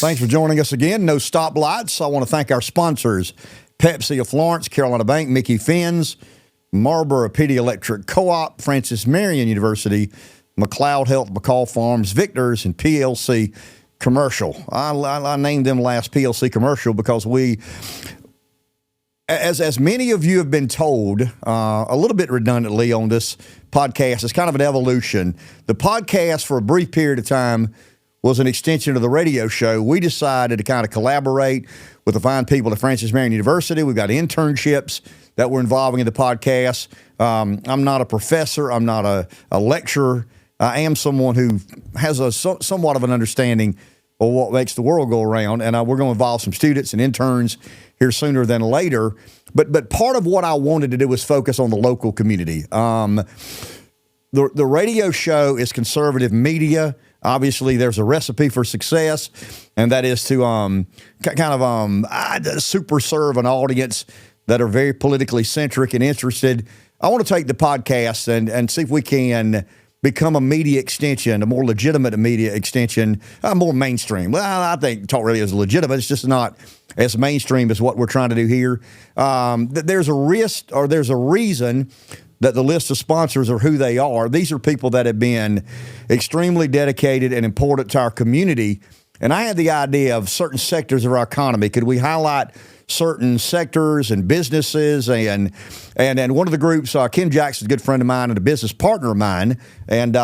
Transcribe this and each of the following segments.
Thanks for joining us again. No stoplights. I want to thank our sponsors, Pepsi of Florence, Carolina Bank, Micky Finn's, Marlboro MPD Electric Co-op, Marion University, McLeod Health, McCall Farms, Victor's, and PLC Commercial. I named them last PLC Commercial because we, as many of you have been told, a little bit redundantly on this podcast, it's kind of an evolution. The podcast, for a brief period of time, was an extension of the radio show. We decided to kind of collaborate with the fine people at Marion University. We've got internships that we're involving in the podcast. I'm not a professor. I'm not a lecturer. I am someone who has somewhat of an understanding of what makes the world go around, and we're going to involve some students and interns here sooner than later. But part of what I wanted to do was focus on the local community. The radio show is conservative media. Obviously, there's a recipe for success, and that is to super serve an audience that are very politically centric and interested. I want to take the podcast and see if we can become a media extension, a more legitimate media extension, more mainstream. Well, I think talk radio is legitimate. It's just not as mainstream as what we're trying to do here. There's a risk, or there's a reason that the list of sponsors are who they are. These are people that have been extremely dedicated and important to our community. And I had the idea of certain sectors of our economy. Could we highlight certain sectors and businesses? And one of the groups, Ken Jackson's a good friend of mine and a business partner of mine, and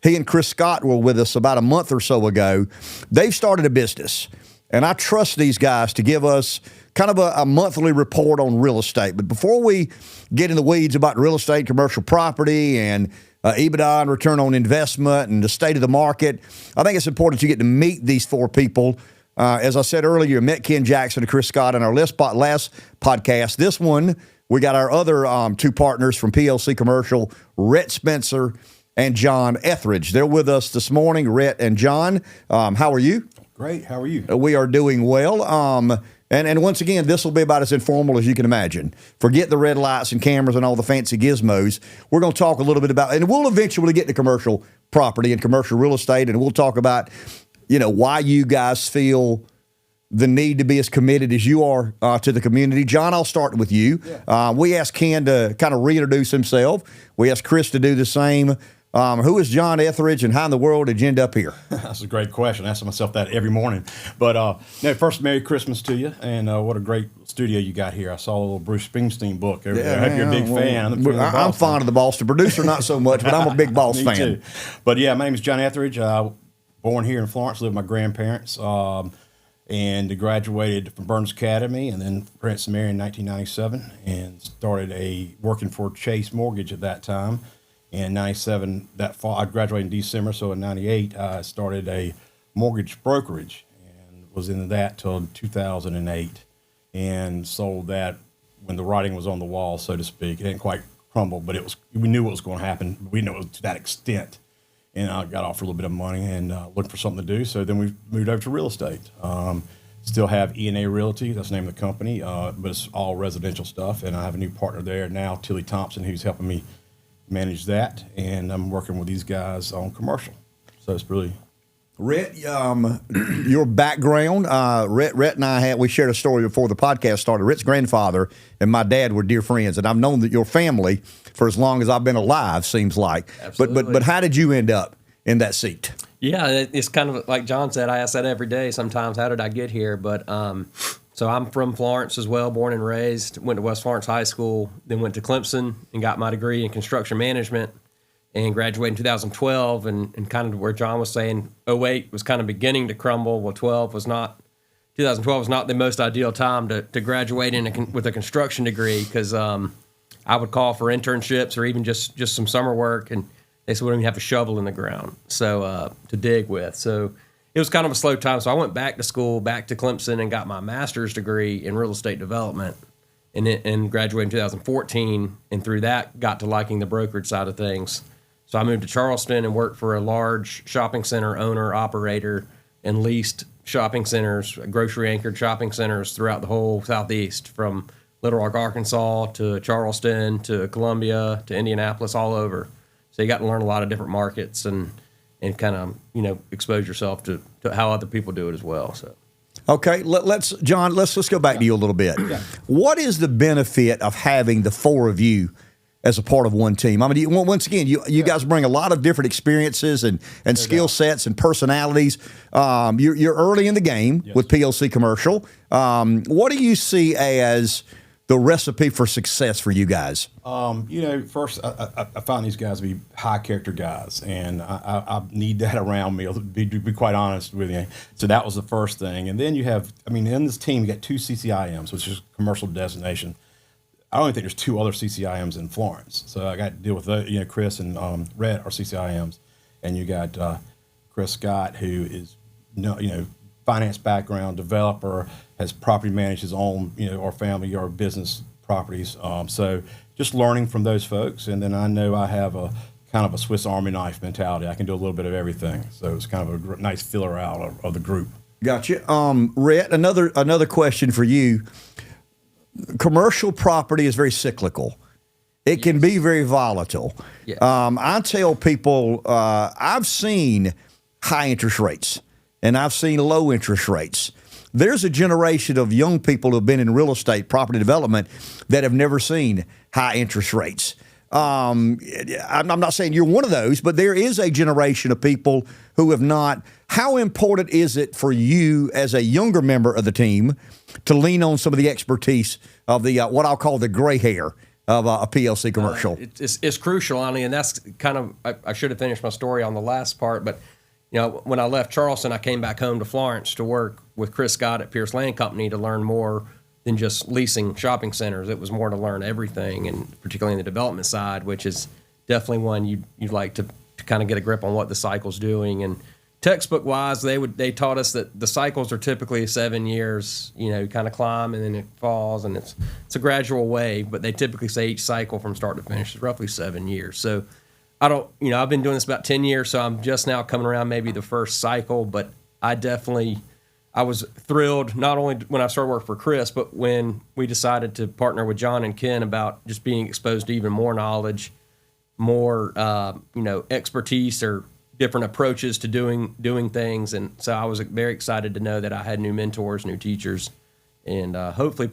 he and Chris Scott were with us about a month or so ago. They've started a business, and I trust these guys to give us kind of a monthly report on real estate. But before we get in the weeds about real estate, commercial property, and EBITDA and return on investment and the state of the market, I think it's important you get to meet these four people. As I said earlier, met Ken Jackson and Chris Scott in our last podcast. This one, we got our other two partners from PLC Commercial, Rhett Spencer and John Etheridge. They're with us this morning, Rhett and John. How are you? Great. How are you? We are doing well. And once again, this will be about as informal as you can imagine. Forget the red lights and cameras and all the fancy gizmos. We're going to talk a little bit about, and we'll eventually get to commercial property and commercial real estate, and we'll talk about, why you guys feel the need to be as committed as you are to the community. John, I'll start with you. Yeah. We asked Ken to kind of reintroduce himself. We asked Chris to do the same. Who is John Etheridge, and how in the world did you end up here? That's a great question. I ask myself that every morning. But first, Merry Christmas to you, and what a great studio you got here. I saw a little Bruce Springsteen book over there. I hope you're a big fan. I'm fond of the Boston. Producer, not so much, but I'm a big Boss fan. Too. But yeah, my name is John Etheridge. Born here in Florence, lived with my grandparents, and graduated from Burns Academy, and then Marion in 1997, and started working for Chase Mortgage at that time. In 97, that fall, I graduated in December, so in 98, I started a mortgage brokerage and was in that till 2008, and sold that when the writing was on the wall, so to speak. It didn't quite crumble, but we knew what was going to happen. We didn't know it was to that extent. And I got offered a little bit of money and looked for something to do. So then we moved over to real estate. Still have E&A Realty, that's the name of the company, but it's all residential stuff. And I have a new partner there now, Tilly Thompson, who's helping me manage that. And I'm working with these guys on commercial. So it's really... Rhett, your background, Rhett and I we shared a story before the podcast started. Rhett's grandfather and my dad were dear friends, and I've known that your family for as long as I've been alive, seems like. Absolutely. But how did you end up in that seat? Yeah, it's kind of like John said. I ask that every day sometimes, how did I get here? But so I'm from Florence as well, born and raised, went to West Florence High School, then went to Clemson and got my degree in construction management, and graduated in 2012, and kind of where John was saying, 08 was kind of beginning to crumble. Well, 2012 was not the most ideal time to graduate with a construction degree, because I would call for internships or even just some summer work, and they said we don't even have a shovel in the ground to dig with. So it was kind of a slow time. So I went back to school, back to Clemson, and got my master's degree in real estate development, and graduated in 2014, and through that got to liking the brokerage side of things. So I moved to Charleston and worked for a large shopping center owner, operator, and leased shopping centers, grocery-anchored shopping centers throughout the whole Southeast, from Little Rock, Arkansas, to Charleston, to Columbia, to Indianapolis, all over. So you got to learn a lot of different markets and kind of, expose yourself to to how other people do it as well. So. Okay, let's go back to you a little bit. Yeah. What is the benefit of having the four of you as a part of one team? I mean, once again, you guys bring a lot of different experiences and skill sets and personalities. You're early in the game with PLC Commercial. What do you see as the recipe for success for you guys? First, I find these guys to be high character guys, and I need that around me, to be quite honest with you. So that was the first thing. And then you have, in this team, you got 2 CCIMs, which is commercial designation. I don't think there's 2 other CCIMs in Florence. So I got to deal with, Chris and Rhett are CCIMs. And you got Chris Scott, who is, finance background, developer, has property managed his own, or family or business properties. So just learning from those folks. And then I know I have a kind of a Swiss Army knife mentality. I can do a little bit of everything. So it's kind of a nice filler out of the group. Gotcha. Rhett, another question for you. Commercial property is very cyclical. It can be very volatile. Yes. I tell people I've seen high interest rates and I've seen low interest rates. There's a generation of young people who have been in real estate, property development, that have never seen high interest rates. I'm not saying you're one of those, but there is a generation of people who have not. How important is it for you as a younger member of the team to lean on some of the expertise of the what I'll call the gray hair of a PLC Commercial? It's crucial, Ani, and that's kind of I should have finished my story on the last part, but when I left Charleston, I came back home to Florence to work with Chris Scott at Pierce Land Company to learn more than just leasing shopping centers. It was more to learn everything, and particularly in the development side, which is definitely one you'd like to kind of get a grip on what the cycle's doing. And textbook wise, they taught us that the cycles are typically 7 years. You kind of climb and then it falls, and it's a gradual wave. But they typically say each cycle from start to finish is roughly 7 years. So I've been doing this about 10 years, so I'm just now coming around maybe the first cycle. But I was thrilled not only when I started working for Chris, but when we decided to partner with John and Ken about just being exposed to even more knowledge, more expertise or different approaches to doing things. And so I was very excited to know that I had new mentors, new teachers, and hopefully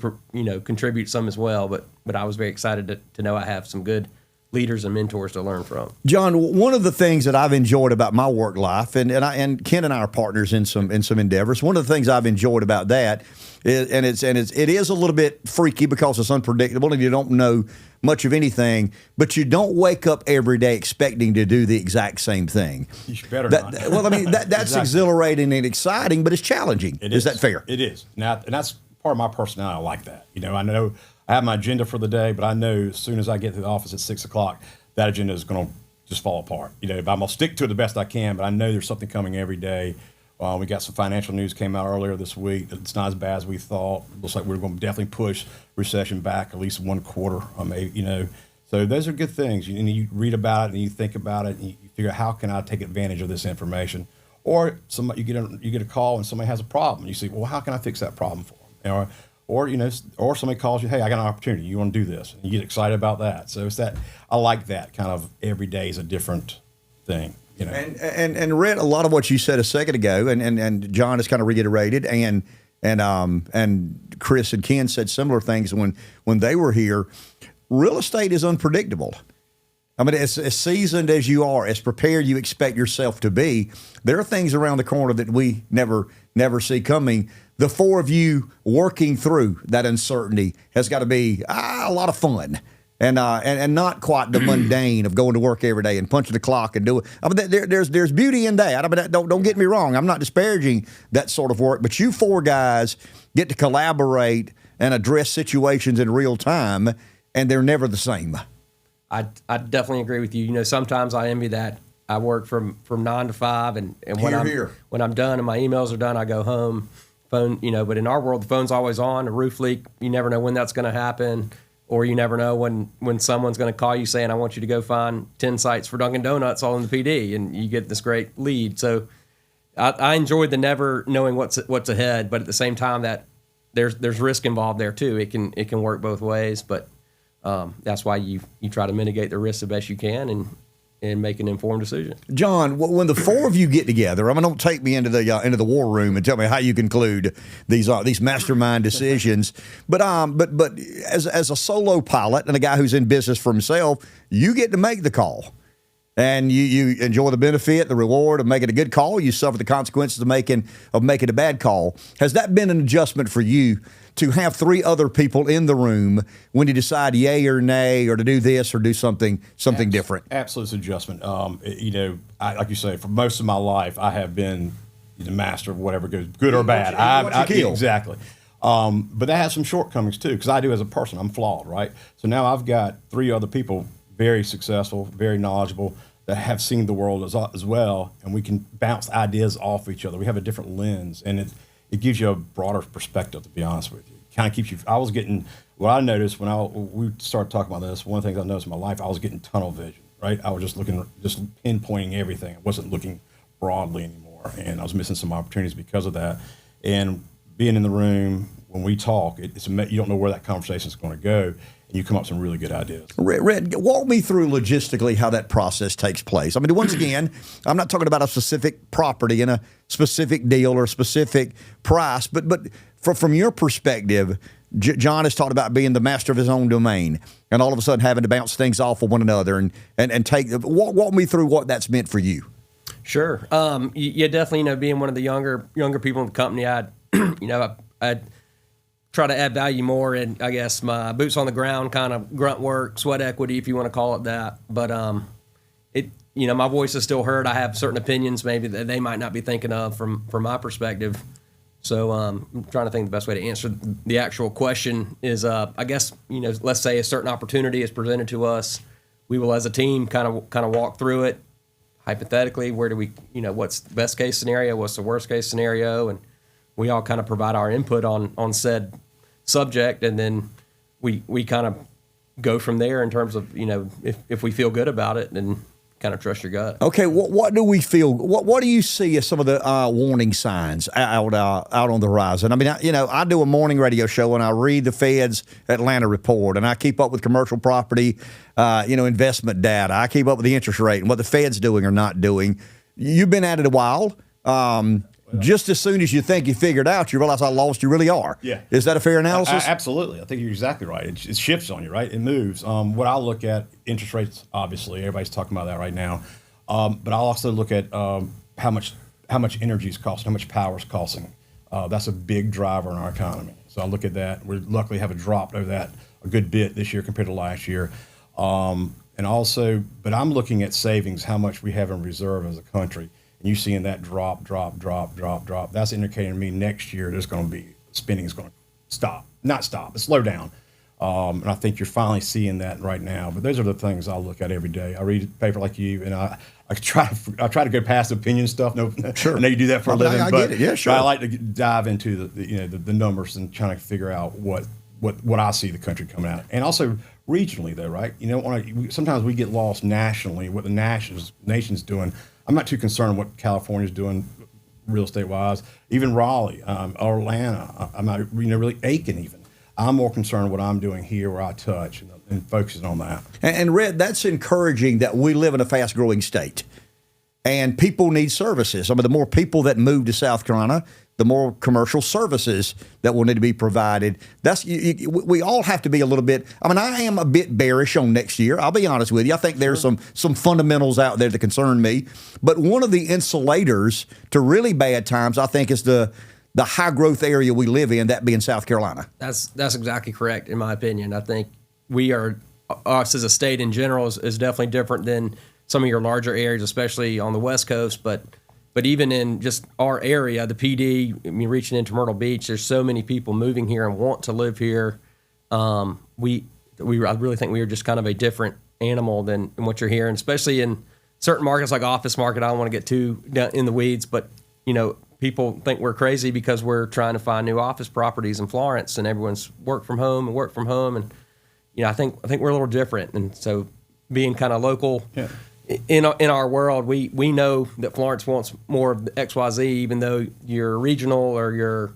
contribute some as well. But I was very excited to know I have some good leaders and mentors to learn from. John, one of the things that I've enjoyed about my work life, and Ken and I are partners in some endeavors. One of the things I've enjoyed about that is, it is a little bit freaky because it's unpredictable and you don't know much of anything, but you don't wake up every day expecting to do the exact same thing. You better not. Well, that's exactly. Exhilarating and exciting, but it's challenging. Is that fair? It is. Now, and that's part of my personality. I like that. I know I have my agenda for the day, but I know as soon as I get to the office at 6 o'clock, that agenda is going to just fall apart. I'm going to stick to it the best I can, but I know there's something coming every day. We got some financial news came out earlier this week. It's not as bad as we thought. Looks like we're going to definitely push recession back at least 1 quarter. So those are good things. You read about it and you think about it and you figure out how can I take advantage of this information. Or you get a call and somebody has a problem. You say, well, how can I fix that problem for them? Or somebody calls you, hey, I got an opportunity. You want to do this? And you get excited about that. So it's that I like that kind of every day is a different thing. And Rhett, a lot of what you said a second ago, and John has kind of reiterated, and Chris and Ken said similar things when they were here. Real estate is unpredictable. As seasoned as you are, as prepared you expect yourself to be, there are things around the corner that we never see coming. The four of you working through that uncertainty has got to be a lot of fun. And not quite the mundane of going to work every day and punching the clock and doing. There's beauty in that. Don't get me wrong. I'm not disparaging that sort of work, but you four guys get to collaborate and address situations in real time, and they're never the same. I definitely agree with you. Sometimes I envy that. I work from 9 to 5, and when I'm done and my emails are done, I go home. Phone, but in our world, the phone's always on. A roof leak, you never know when that's going to happen. Or you never know when someone's going to call you saying, I want you to go find 10 sites for Dunkin' Donuts all in the PD, and you get this great lead. So I enjoyed the never knowing what's ahead, but at the same time that there's risk involved there too. It can work both ways, but that's why you try to mitigate the risk the best you can, and and make an informed decision. John, when the four of you get together, I mean, don't take me into the war room and tell me how you conclude these mastermind decisions. But as a solo pilot and a guy who's in business for himself, you get to make the call, and you enjoy the benefit, the reward of making a good call. You suffer the consequences of making a bad call. Has that been an adjustment for you to have three other people in the room when you decide yay or nay, or to do this or do something different? Absolute adjustment. Like you say, for most of my life, I have been the master of whatever goes, good or bad. Exactly. But that has some shortcomings too, because I do as a person. I'm flawed, right? So now I've got three other people, very successful, very knowledgeable, that have seen the world as well, and we can bounce ideas off each other. We have a different lens, and it gives you a broader perspective, to be honest with you. It kind of keeps you. What I noticed when we started talking about this, one of the things I noticed in my life, I was getting tunnel vision, right? I was just pinpointing everything. I wasn't looking broadly anymore, and I was missing some opportunities because of that. And being in the room when we talk, you don't know where that conversation is going to go, and you come up with some really good ideas. Rhett, walk me through logistically how that process takes place. I mean, once again, I'm not talking about a specific property and a specific deal or a specific price, but from your perspective, John has talked about being the master of his own domain, and all of a sudden having to bounce things off of one another and walk me through what that's meant for you. Sure. Yeah, definitely. Being one of the younger people in the company, I'd try to add value more in, I guess, my boots on the ground kind of grunt work, sweat equity, if you want to call it that. But my voice is still heard. I have certain opinions maybe that they might not be thinking of from my perspective. So I'm trying to think the best way to answer the actual question is, I guess, let's say a certain opportunity is presented to us. We will, as a team, kind of walk through it. Hypothetically, where do we, what's the best case scenario? What's the worst case scenario? And we all kind of provide our input on said subject, and then we kind of go from there in terms of, if we feel good about it, then kind of trust your gut. Okay, what do we feel? What do you see as some of the warning signs out on the horizon? I mean, I do a morning radio show, and I read the Fed's Atlanta report, and I keep up with commercial property, investment data. I keep up with the interest rate and what the Fed's doing or not doing. You've been at it a while. Just as soon as you think you figured out, you realize how lost you really are. Yeah. Is that a fair analysis? Absolutely. I think you're exactly right. It shifts on you, right? It moves. What I'll look at, interest rates, obviously. Everybody's talking about that right now. But I'll also look at how much energy is costing, how much power is costing. That's a big driver in our economy. So I look at that. We luckily have dropped over that a good bit this year compared to last year. But I'm looking at savings, how much we have in reserve as a country. And you're seeing that drop. That's indicating to me next year spending is going to stop. Not stop, but slow down. And I think you're finally seeing that right now. But those are the things I look at every day. I read a paper like you, and I try to go past opinion stuff. No, sure. I know you do that for a living. I get it. Yeah, sure. But I like to dive into the numbers and trying to figure out what I see the country coming out. And also regionally, though, right? Sometimes we get lost nationally, what the nation's doing. I'm not too concerned what California's doing real estate wise. Even Raleigh, Atlanta, I'm not really Aiken even. I'm more concerned what I'm doing here where I touch and focusing on that. And Rhett, that's encouraging that we live in a fast growing state and people need services. I mean, the more people that move to South Carolina, the more commercial services that will need to be provided. We all have to be a little bit. I mean, I am a bit bearish on next year. I'll be honest with you. I think there's some fundamentals out there that concern me. But one of the insulators to really bad times, I think, is the high growth area we live in, that being South Carolina. That's exactly correct, in my opinion. I think us as a state in general is definitely different than some of your larger areas, especially on the West Coast, but even in just our area, the PD, reaching into Myrtle Beach, there's so many people moving here and want to live here. I really think we are just kind of a different animal than what you're hearing, especially in certain markets like office market. I don't want to get too down in the weeds, but people think we're crazy because we're trying to find new office properties in Florence, and everyone's work from home, and I think we're a little different, and so being kind of local. Yeah. In our world, we know that Florence wants more of the XYZ, even though your regional or your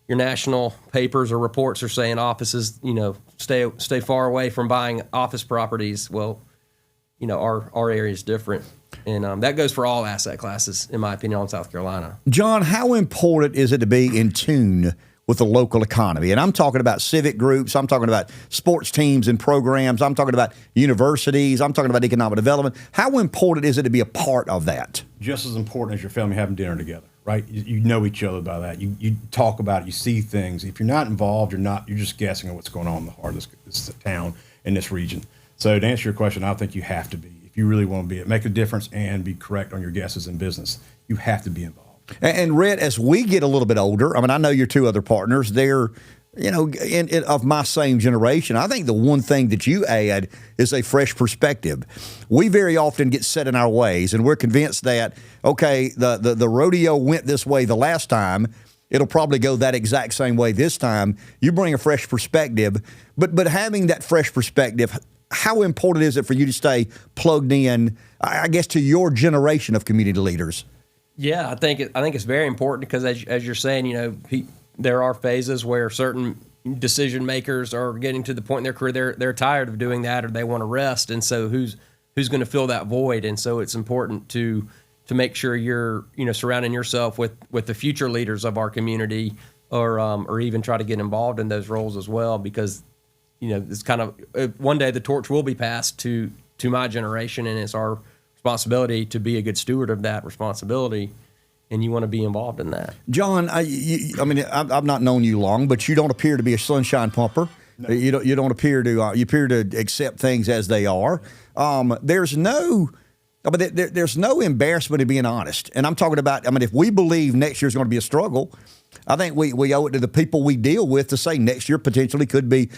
national papers or reports are saying offices, stay far away from buying office properties. Well, our area is different. And that goes for all asset classes, in my opinion, on South Carolina. John, how important is it to be in tune with the local economy? And I'm talking about civic groups. I'm talking about sports teams and programs. I'm talking about universities. I'm talking about economic development. How important is it to be a part of that? Just as important as your family having dinner together, right? You know each other by that. You talk about it. You see things. If you're not involved, you're just guessing at what's going on in the heart of this town in this region. So to answer your question, I think you have to be. If you really want to make a difference and be correct on your guesses in business, you have to be involved. And Rhett, as we get a little bit older, I mean, I know your two other partners, they're, of my same generation. I think the one thing that you add is a fresh perspective. We very often get set in our ways, and we're convinced that, okay, the rodeo went this way the last time. It'll probably go that exact same way this time. You bring a fresh perspective, but having that fresh perspective, how important is it for you to stay plugged in, I guess, to your generation of community leaders? Yeah, I think it's very important because as you're saying, there are phases where certain decision makers are getting to the point in their career they're tired of doing that or they want to rest, and so who's going to fill that void? And so it's important to make sure you're surrounding yourself with the future leaders of our community, or even try to get involved in those roles as well, because it's kind of one day the torch will be passed to my generation, and it's our responsibility to be a good steward of that responsibility, and you want to be involved in that. John, I've not known you long, but you don't appear to be a sunshine pumper. No. You don't appear to you appear to accept things as they are. There's no embarrassment in being honest, and I'm talking about. If we believe next year's going to be a struggle, I think we owe it to the people we deal with to say next year potentially could be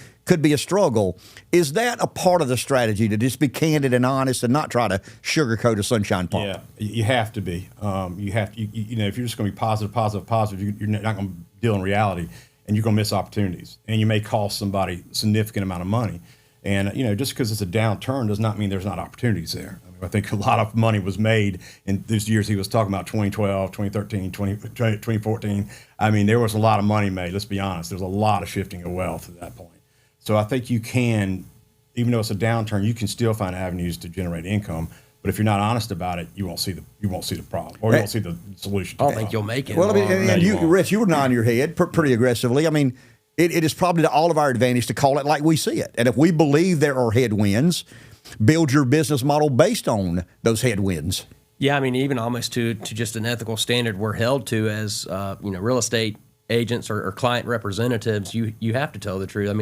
a struggle. Is that a part of the strategy to just be candid and honest and not try to sugarcoat a sunshine pump? Yeah, you have to be. You have to. If you're just going to be positive, you're not going to deal in reality, and you're going to miss opportunities, and you may cost somebody a significant amount of money. And just because it's a downturn does not mean there's not opportunities there. I think a lot of money was made in these years he was talking about, 2012, 2013, 2014. There was a lot of money made, let's be honest. There's a lot of shifting of wealth at that point. So I think you can, even though it's a downturn, you can still find avenues to generate income. But if you're not honest about it, you won't see the problem, or you won't see the solution. I don't think you'll make it. Well, Rhett, you were nodding your head pretty aggressively. It is probably to all of our advantage to call it like we see it. And if we believe there are headwinds, build your business model based on those headwinds. Yeah, even almost to just an ethical standard we're held to as real estate agents or client representatives. You have to tell the truth.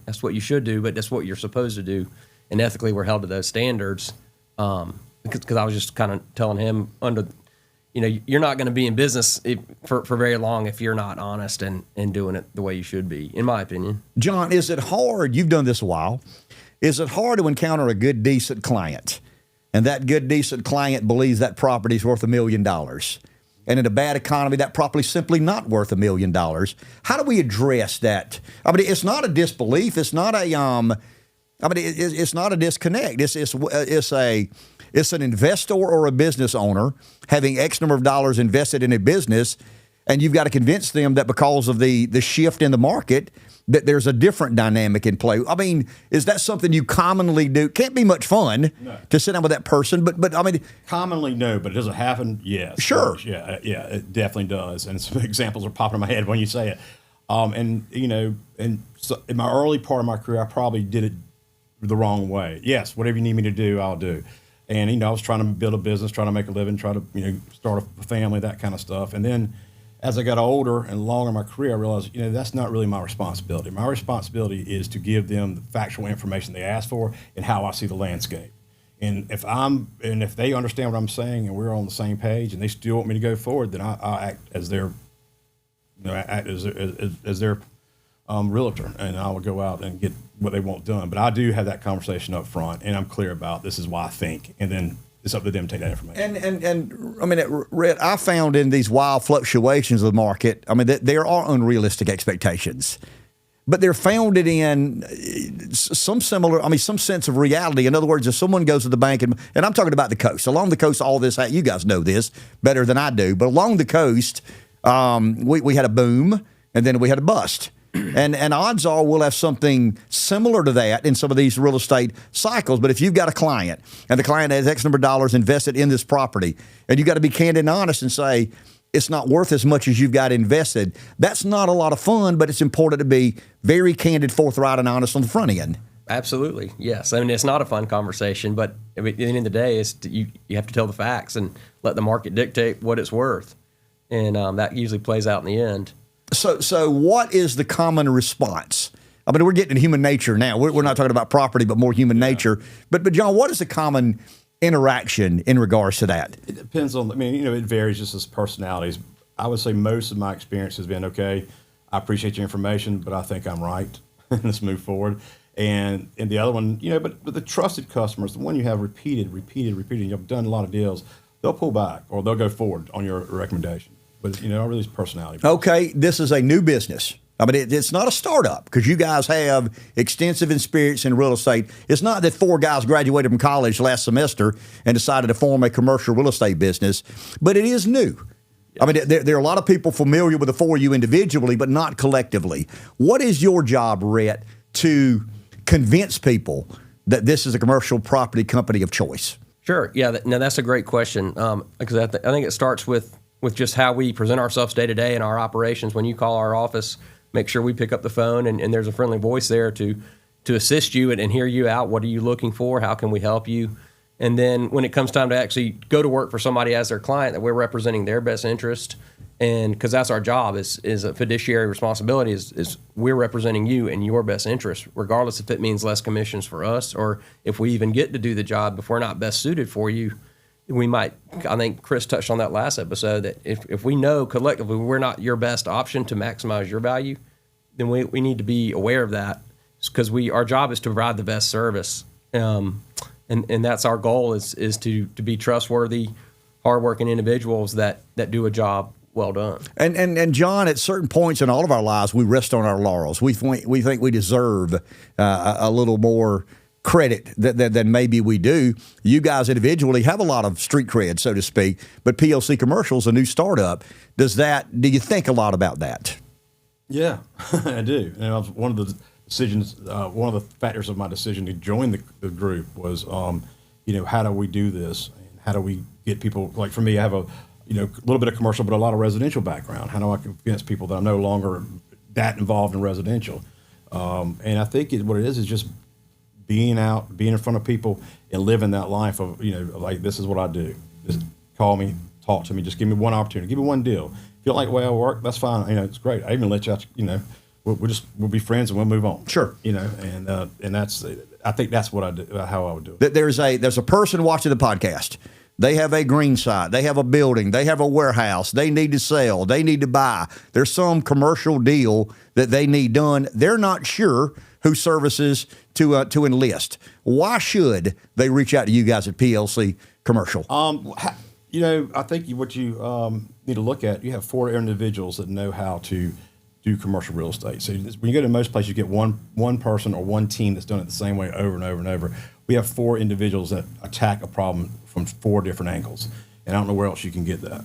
That's what you should do, but that's what you're supposed to do. And ethically, we're held to those standards. Because I was just kind of telling him you're not going to be in business for very long if you're not honest and doing it the way you should be, in my opinion. John, is it hard? You've done this a while. Is it hard to encounter a good, decent client, and that good, decent client believes that property is worth $1 million, and in a bad economy, that property is simply not worth $1 million? How do we address that? It's not a disbelief. It's not a it's not a disconnect. It's an investor or a business owner having X number of dollars invested in a business, and you've got to convince them that because of the shift in the market, that there's a different dynamic in play. Is that something you commonly do? Can't be much fun to sit down with that person, but commonly no, but does it happen? Yes. Sure. Yeah, it definitely does. And some examples are popping in my head when you say it. And so in my early part of my career, I probably did it the wrong way. Yes, whatever you need me to do, I'll do. And I was trying to build a business, trying to make a living, try to start a family, that kind of stuff. And then as I got older and longer in my career, I realized, that's not really my responsibility. My responsibility is to give them the factual information they ask for and how I see the landscape. And if they understand what I'm saying and we're on the same page and they still want me to go forward, then I'll act as their, as their realtor, and I will go out and get what they want done. But I do have that conversation up front, and I'm clear about this is why I think, and then it's up to them to take that information. And Rhett, I found in these wild fluctuations of the market, that there are unrealistic expectations, but they're founded in some sense of reality. In other words, if someone goes to the bank, and I'm talking about the coast, along the coast, all this, you guys know this better than I do, but along the coast, we had a boom, and then we had a bust. And odds are we'll have something similar to that in some of these real estate cycles. But if you've got a client and the client has X number of dollars invested in this property, and you've got to be candid and honest and say, it's not worth as much as you've got invested, that's not a lot of fun, but it's important to be very candid, forthright, and honest on the front end. Absolutely, yes. I mean, it's not a fun conversation, but at the end of the day, you have to tell the facts and let the market dictate what it's worth. And that usually plays out in the end. So what is the common response? I mean, we're getting into human nature now. We're not talking about property, but more human nature. But John, what is the common interaction in regards to that? It depends on, it varies just as personalities. I would say most of my experience has been, okay, I appreciate your information, but I think I'm right. Let's move forward. And the other one, but the trusted customers, the one you have repeated, you've done a lot of deals, they'll pull back or they'll go forward on your recommendation. But, really it's personality. Okay, this is a new business. I mean, it's not a startup because you guys have extensive experience in real estate. It's not that 4 guys graduated from college last semester and decided to form a commercial real estate business, but it is new. I mean, there are a lot of people familiar with the 4 of you individually, but not collectively. What is your job, Rhett, to convince people that this is a commercial property company of choice? Sure. Yeah. Now that's a great question because I think it starts with just how we present ourselves day to day in our operations. When you call our office, make sure we pick up the phone and there's a friendly voice there to assist you and hear you out. What are you looking for? How can we help you? And then when it comes time to actually go to work for somebody as their client, that we're representing their best interest. And because that's our job is a fiduciary responsibility is we're representing you in your best interest, regardless if it means less commissions for us or if we even get to do the job, if we're not best suited for you, we might. I think Chris touched on that last episode that if we know collectively we're not your best option to maximize your value, then we need to be aware of that because our job is to provide the best service. And that's our goal is to be trustworthy, hardworking individuals that do a job well done. And John, at certain points in all of our lives, we rest on our laurels. We think we deserve a little more credit than maybe we do. You guys individually have a lot of street cred, so to speak, but PLC Commercial is a new startup. Do you think a lot about that? Yeah, I do. And one of the decisions, one of the factors of my decision to join the group was, how do we do this? And how do we get people, like for me, I have a little bit of commercial, but a lot of residential background. How do I convince people that I'm no longer that involved in residential? And I think what it is just being in front of people and living that life of, like, this is what I do. Just call me, talk to me, just give me one opportunity, give me one deal. If you don't like the way I work, that's fine. It's great. I even let you out, we'll be friends and we'll move on. Sure. And that's, I think that's what I do, how I would do it. There's a person watching the podcast. They have a green site. They have a building. They have a warehouse. They need to sell. They need to buy. There's some commercial deal that they need done. They're not sure who services to enlist. Why should they reach out to you guys at PLC Commercial? I think what you need to look at, you have 4 individuals that know how to do commercial real estate. So when you go to most places, you get one person or one team that's done it the same way over and over and over. We have 4 individuals that attack a problem from 4 different angles, and I don't know where else you can get that.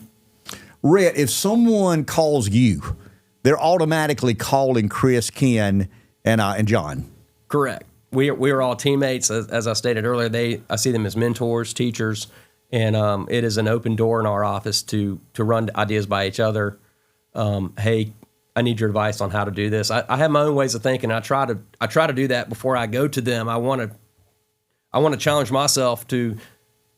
Rhett, if someone calls you, they're automatically calling Chris, Ken, and John. Correct. We are all teammates, as I stated earlier. I see them as mentors, teachers, and it is an open door in our office to run ideas by each other. Hey, I need your advice on how to do this. I have my own ways of thinking. I try to do that before I go to them. I want to challenge myself to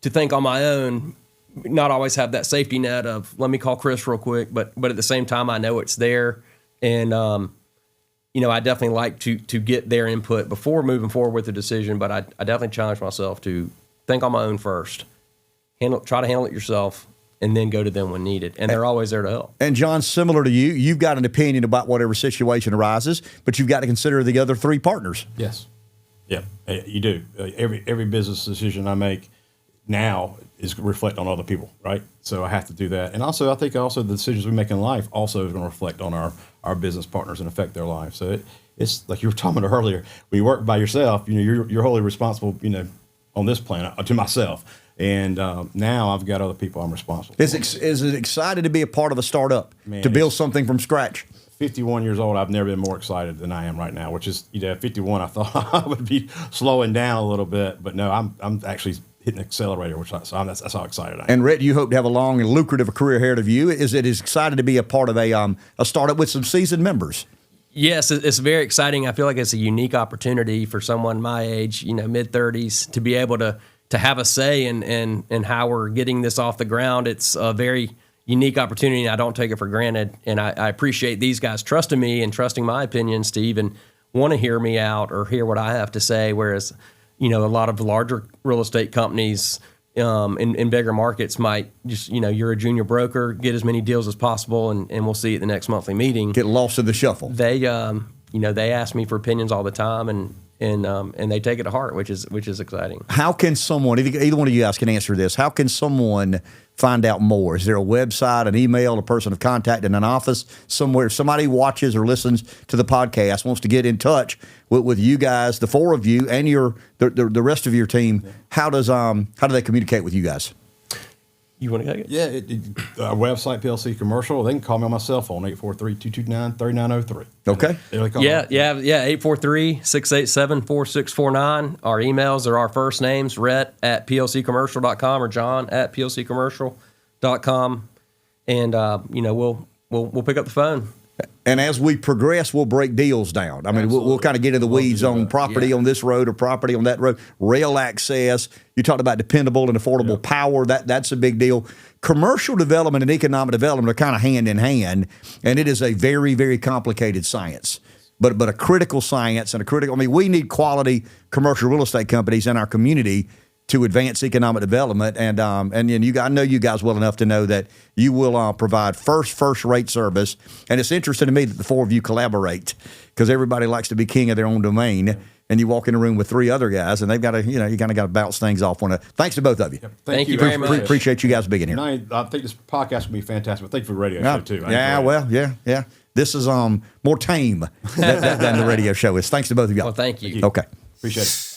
think on my own, not always have that safety net of let me call Chris real quick, but at the same time I know it's there, and I definitely like to get their input before moving forward with the decision. But I definitely challenge myself to think on my own first, try to handle it yourself, and then go to them when needed. And they're always there to help. And John, similar to you, you've got an opinion about whatever situation arises, but you've got to consider the other 3 partners. Yes. Yeah, you do. Every business decision I make now is reflect on other people, right? So I have to do that. And also, I think the decisions we make in life also is going to reflect on our business partners and affect their lives. So it's like you were talking about earlier, when you work by yourself, you're wholly responsible, on this planet to myself. And now I've got other people I'm responsible for. Is it excited to be a part of a startup, to build something from scratch? 51 years old, I've never been more excited than I am right now, which is, at 51, I thought I would be slowing down a little bit, but no, I'm actually hitting the accelerator, that's how excited I am. And Rhett, you hope to have a long and lucrative career ahead of you. Is excited to be a part of a startup with some seasoned members? Yes, it's very exciting. I feel like it's a unique opportunity for someone my age, mid-30s, to be able to have a say in how we're getting this off the ground. It's a very unique opportunity, and I don't take it for granted. And I appreciate these guys trusting me and trusting my opinions to even want to hear me out or hear what I have to say, whereas, a lot of larger real estate companies in bigger markets might just, you're a junior broker, get as many deals as possible, and we'll see you at the next monthly meeting. Get lost in the shuffle. They, they ask me for opinions all the time, and they take it to heart, which is exciting. How can someone, either one of you guys can answer this, how can someone find out more? Is there a website, an email, a person of contact in an office somewhere? If somebody watches or listens to the podcast, wants to get in touch with you guys, the four of you, and the rest of your team, how do they communicate with you guys? You want to go? Yeah, our website, PLC Commercial. They can call me on my cell phone, 843-229-3903. Okay. Yeah, 843-687-4649. Our emails are our first names, Rhett at plccommercial.com or John at plccommercial.com. And, we'll pick up the phone. And as we progress, we'll break deals down. I mean, we'll kind of get in the weeds on property on this road or property on that road. Rail access. You talked about dependable and affordable power. That's a big deal. Commercial development and economic development are kind of hand in hand, and it is a very, very complicated science. But a critical science and we need quality commercial real estate companies in our community to advance economic development, and I know you guys well enough to know that you will provide first-rate service. And it's interesting to me that the four of you collaborate, because everybody likes to be king of their own domain. And you walk in a room with three other guys, and they've got to, you kind of got to bounce things off one another. Thanks to both of you. Yep. Thank you very much. Appreciate you guys being here. I think this podcast will be fantastic. But thank you for the radio show too. Yeah. This is more tame than the radio show is. Thanks to both of y'all. Well, thank you. Okay. Appreciate it.